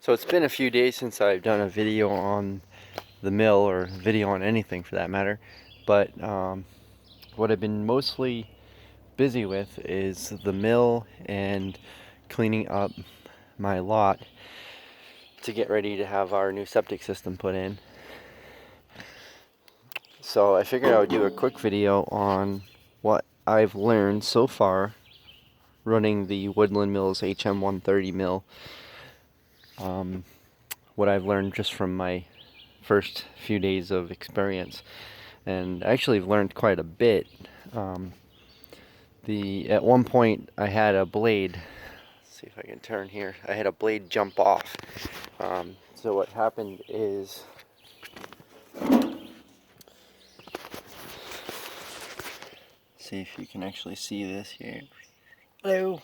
So it's been a few days since I've done a video on the mill, or video on anything for that matter, but what I've been mostly busy with is the mill and cleaning up my lot to get ready to have our new septic system put in. So I figured I would do a quick video on what I've learned so far running the Woodland Mill's HM130 mill. What I've learned just from my first few days of experience, and I actually have learned quite a bit. At one point I had a blade, let's see if I can turn here, I had a blade jump off. So what happened is, see if you can actually see this here. Hello.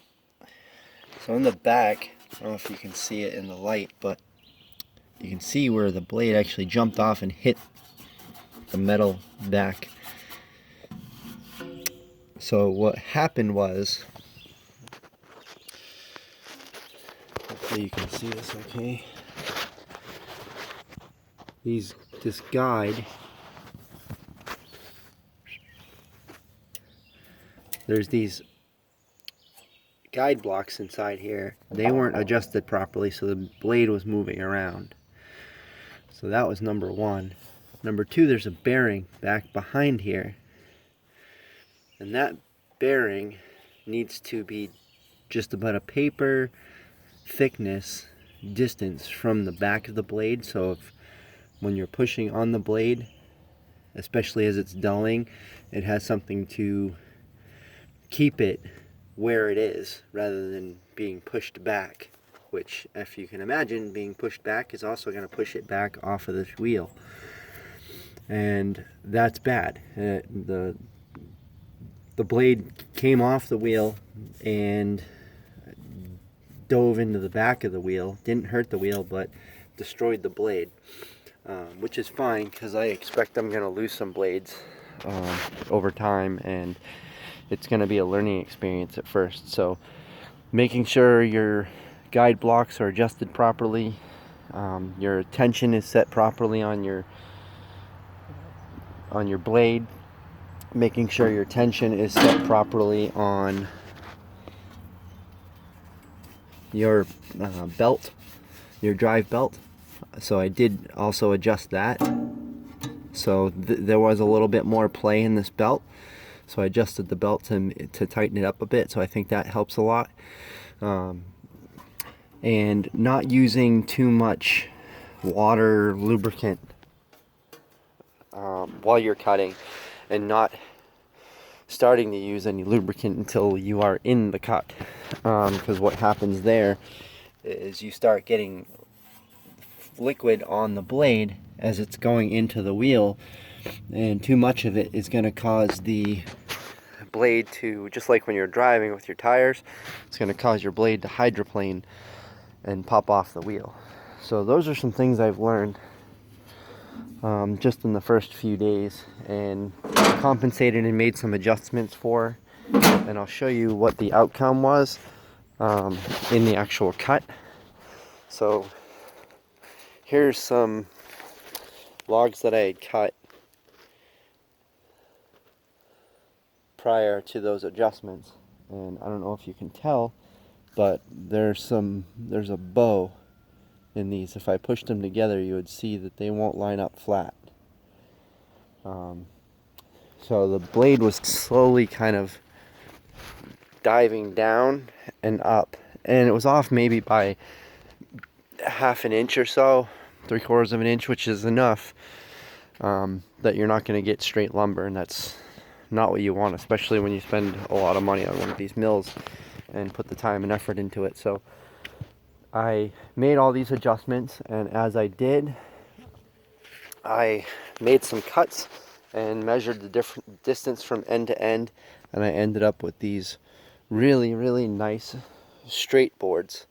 So in the back, I don't know if you can see it in the light, but you can see where the blade actually jumped off and hit the metal back. So what happened was, hopefully you can see this okay. This guide, there's these guide blocks inside here. They weren't adjusted properly, so the blade was moving around. So that was number one. Number two, there's a bearing back behind here, and that bearing needs to be just about a paper thickness distance from the back of the blade. So when you're pushing on the blade, especially as it's dulling, it has something to keep it where it is rather than being pushed back, which, if you can imagine, being pushed back is also going to push it back off of this wheel, and that's bad. The blade came off the wheel and dove into the back of the wheel. Didn't hurt the wheel, but destroyed the blade, which is fine because I expect I'm going to lose some blades over time, and it's going to be a learning experience at first. So making sure your guide blocks are adjusted properly, your tension is set properly on your blade, making sure your tension is set properly on your belt, your drive belt. So I did also adjust that. So there was a little bit more play in this belt, so I adjusted the belt to tighten it up a bit. So I think that helps a lot. And not using too much water lubricant while you're cutting, and not starting to use any lubricant until you are in the cut, because what happens there is you start getting liquid on the blade as it's going into the wheel, and too much of it is going to cause the blade to, just like when you're driving with your tires, it's going to cause your blade to hydroplane and pop off the wheel. So those are some things I've learned just in the first few days, and compensated and made some adjustments for, and I'll show you what the outcome was in the actual cut. So here's some logs that I had cut prior to those adjustments, and I don't know if you can tell, but there's a bow in these. If I pushed them together, you would see that they won't line up flat. So the blade was slowly kind of diving down and up, and it was off maybe by half an inch or so, 3/4 of an inch, which is enough that you're not going to get straight lumber, and that's not what you want, especially when you spend a lot of money on one of these mills and put the time and effort into it. So I made all these adjustments, and as I did, I made some cuts and measured the different distance from end to end, and I ended up with these really, really nice straight boards.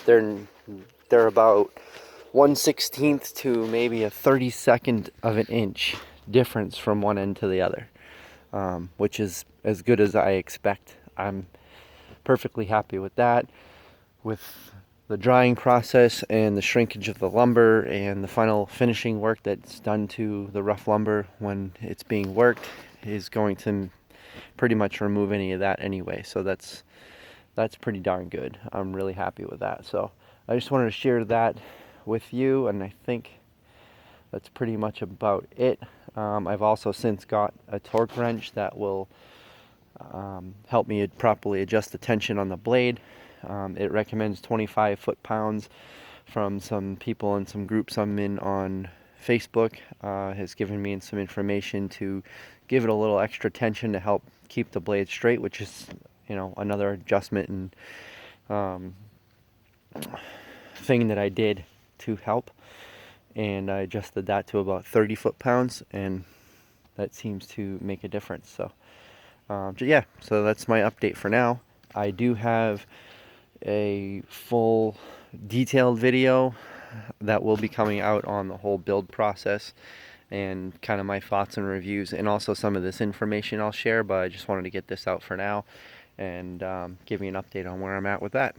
They're about 1/16 to maybe a 32nd of an inch difference from one end to the other, which is as good as I expect. I'm perfectly happy with that. With the drying process and the shrinkage of the lumber and the final finishing work that's done to the rough lumber when it's being worked is going to pretty much remove any of that anyway. So that's pretty darn good. I'm really happy with that. So I just wanted to share that with you, and I think that's pretty much about it. I've also since got a torque wrench that will help me properly adjust the tension on the blade. It recommends 25 foot-pounds from some people in some groups I'm in on Facebook. Has given me some information to give it a little extra tension to help keep the blade straight, which is, another adjustment and thing that I did to help. And I adjusted that to about 30 foot-pounds, and that seems to make a difference. So yeah, so that's my update for now. I do have a full detailed video that will be coming out on the whole build process and kind of my thoughts and reviews, and also some of this information I'll share, but I just wanted to get this out for now and give you an update on where I'm at with that.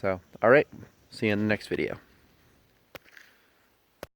So, alright, see you in the next video.